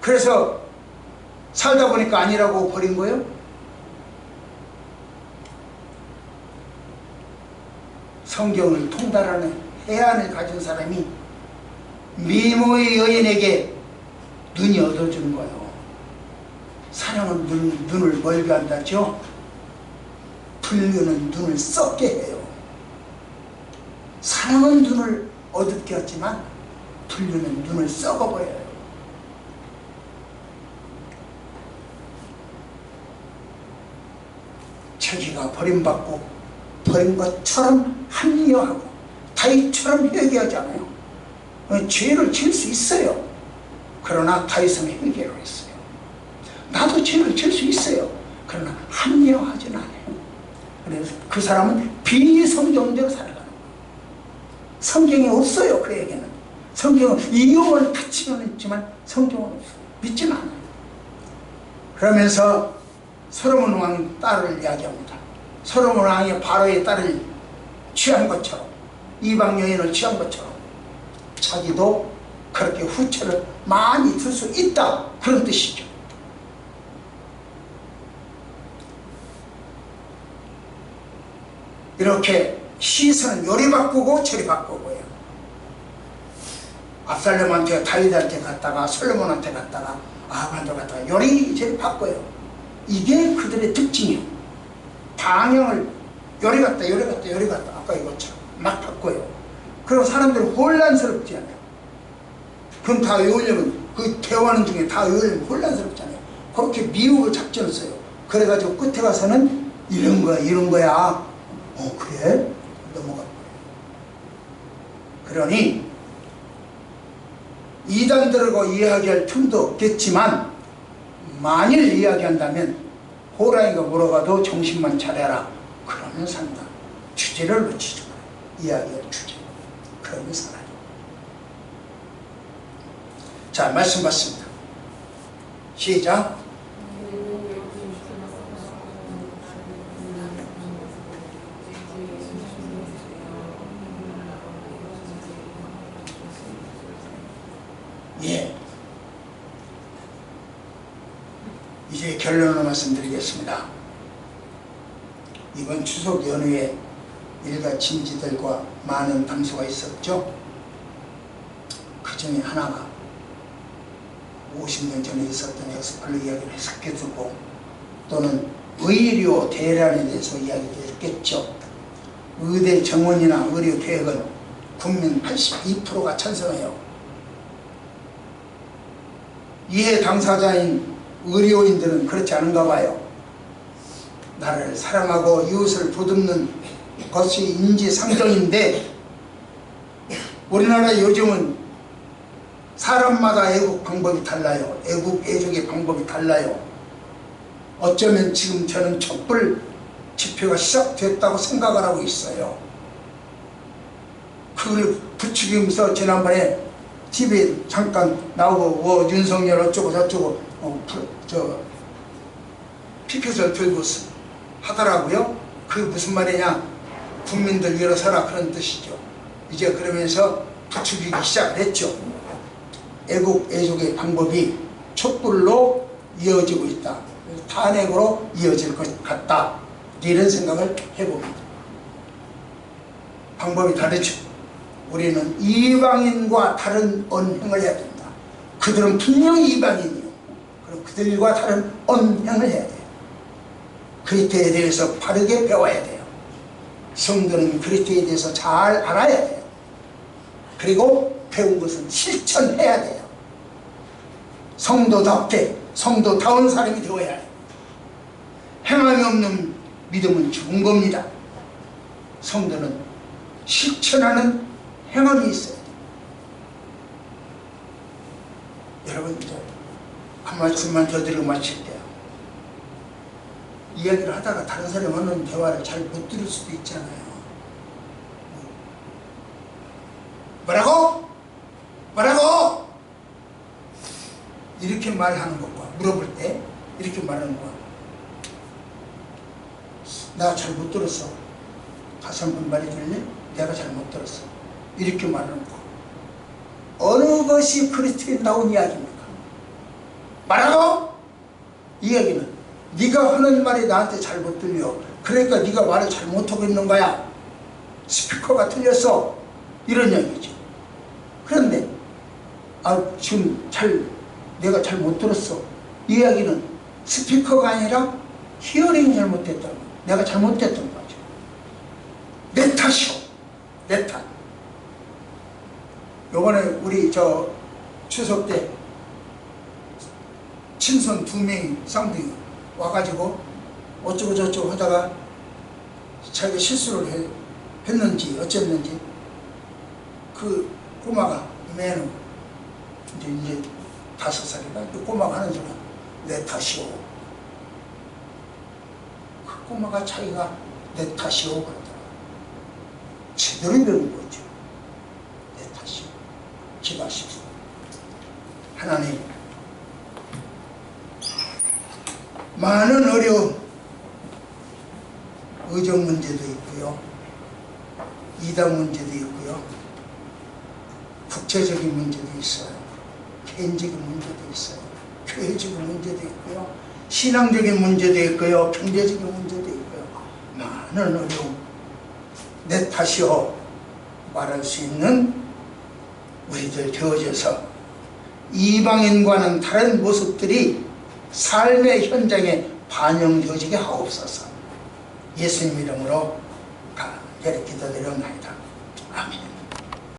그래서 살다 보니까 아니라고 버린 거예요? 성경을 통달하는 해안을 가진 사람이 미모의 여인에게 눈이 얻어주는 거예요. 사랑은 눈을 멀게 한다죠. 불륜은 눈을 썩게 해요. 사랑은 눈을 어둡게 하지만 불륜은 눈을 썩어버려요. 자기가 버림받고 버린 것처럼 합리화하고 다윗처럼 회개하잖아요. 죄를 질 수 있어요. 그러나 다윗은 회개를 했어요. 나도 죄를 질 수 있어요. 그러나 합리화하진 않아요. 그래서 그 사람은 비성경대로 살아가는 거예요. 성경이 없어요. 그에게는. 성경은 이용을 갖추고는 있지만 성경은 없어요. 믿지는 않아요. 그러면서 솔로몬 왕 딸을 이야기합니다. 솔로몬 왕이 바로의 딸을 취한 것처럼, 이방 여인을 취한 것처럼 자기도 그렇게 후처를 많이 들 수 있다, 그런 뜻이죠. 이렇게 시선은 요리 바꾸고 저리 바꾸고요. 압살롬한테, 다윗한테 갔다가 솔로몬한테 갔다가 아합한테 갔다가 요리저리 바꿔요. 이게 그들의 특징이에요. 방향을 요리 갔다 요리 갔다 요리 갔다 아까 이것처럼 막 바꿔요. 그리고 사람들은 혼란스럽지 않아요. 그럼 다 외우려면, 그 대화하는 중에 다 외우려면 혼란스럽잖아요. 그렇게 미국을 작전을 써요. 그래가지고 끝에 가서는 이런 거야 이런 거야. 그래? 넘어가 버려요. 그러니 이단들하고 이야기할 틈도 없겠지만 만일 이야기한다면 호랑이가 물어가도 정신만 차려라. 그러면 산다. 주제를 놓치지 마요. 이야기할 주제. 그러면 살아요. 자, 말씀 받습니다. 시작. 예. 이제 결론을 말씀드리겠습니다. 이번 추석 연휴에 일가 친지들과 많은 담소가 있었죠. 그 중에 하나가 50년 전에 있었던 엑스플로 이야기를 해석해주고, 또는 의료 대란에 대해서 이야기를 했겠죠. 의대 정원이나 의료 계획은 국민 82%가 찬성해요. 이해 당사자인 의료인들은 그렇지 않은가 봐요. 나를 사랑하고 이웃을 보듬는 것이 인지상정인데, 우리나라 요즘은 사람마다 애국 방법이 달라요. 애족의 방법이 달라요. 어쩌면 지금 저는 촛불 집회가 시작됐다고 생각을 하고 있어요. 그걸 부추기면서 지난번에 TV에 잠깐 나오고 윤석열 어쩌고 저쩌고 피켓을 들고 하더라고요. 그게 무슨 말이냐, 국민들 일어서라, 그런 뜻이죠. 이제 그러면서 부추기기 시작을 했죠. 애국의 방법이 촛불로 이어지고 있다. 탄핵으로 이어질 것 같다. 이런 생각을 해봅니다. 방법이 다르죠. 우리는 이방인과 다른 언행을 해야 된다. 그들은 분명히 이방인이요. 그럼 그들과 다른 언행을 해야 돼요. 그리스도에 대해서 바르게 배워야 돼요. 성도는 그리스도에 대해서 잘 알아야 돼요. 그리고 배운 것은 실천해야 돼요. 성도답게, 성도다운 사람이 되어야 해요. 행함이 없는 믿음은 죽은 겁니다. 성도는 실천하는 행함이 있어야 돼요. 여러분, 이제 한 말씀만 더 드리고 마칠게요. 이야기를 하다가 다른 사람이 하는 대화를 잘 못 들을 수도 있잖아요. 뭐라고? 뭐라고? 이렇게 말하는 것과 물어볼 때 이렇게 말하는 거야. 나 잘 못 들었어. 다시 한번 말해줄래? 내가 잘 못 들었어. 이렇게 말하는 거. 어느 것이 그리스도에 나온 이야기입니까? 말하고 이야기는 네가 하는 말이 나한테 잘 못 들려. 그러니까 네가 말을 잘 못하고 있는 거야. 스피커가 틀렸어. 이런 이야기죠. 그런데 지금 내가 잘 못 들었어. 이 이야기는 스피커가 아니라 히어링이 잘못됐다는 거야. 내가 잘못됐던 거죠. 내 탓이오. 내 탓. 요번에 우리 추석 때 친손 2명이 쌍둥이 와가지고 어쩌고 저쩌고 하다가 자기가 실수를 했는지 어쨌는지 그 꼬마가 매는 이제 5살이라 그 꼬마가 하는 소리가 내 탓이오. 그 꼬마가 자기가 내 탓이오 그러더라. 제대로 배운 거죠. 내 탓이오. 기도하십시오. 하나님, 많은 어려움, 의정 문제도 있고요, 이단 문제도 있고요, 국제적인 문제도 있어요, 개인적인 문제도 있어요, 교회적인 문제도 있고요, 신앙적인 문제도 있고요, 경제적인 문제도 있고요. 많은 어려움, 내 탓이요 말할 수 있는 우리들 되어져서 이방인과는 다른 모습들이 삶의 현장에 반영되어지게 하옵소서. 예수님 이름으로 간절히 기도드리옵나이다. 아멘.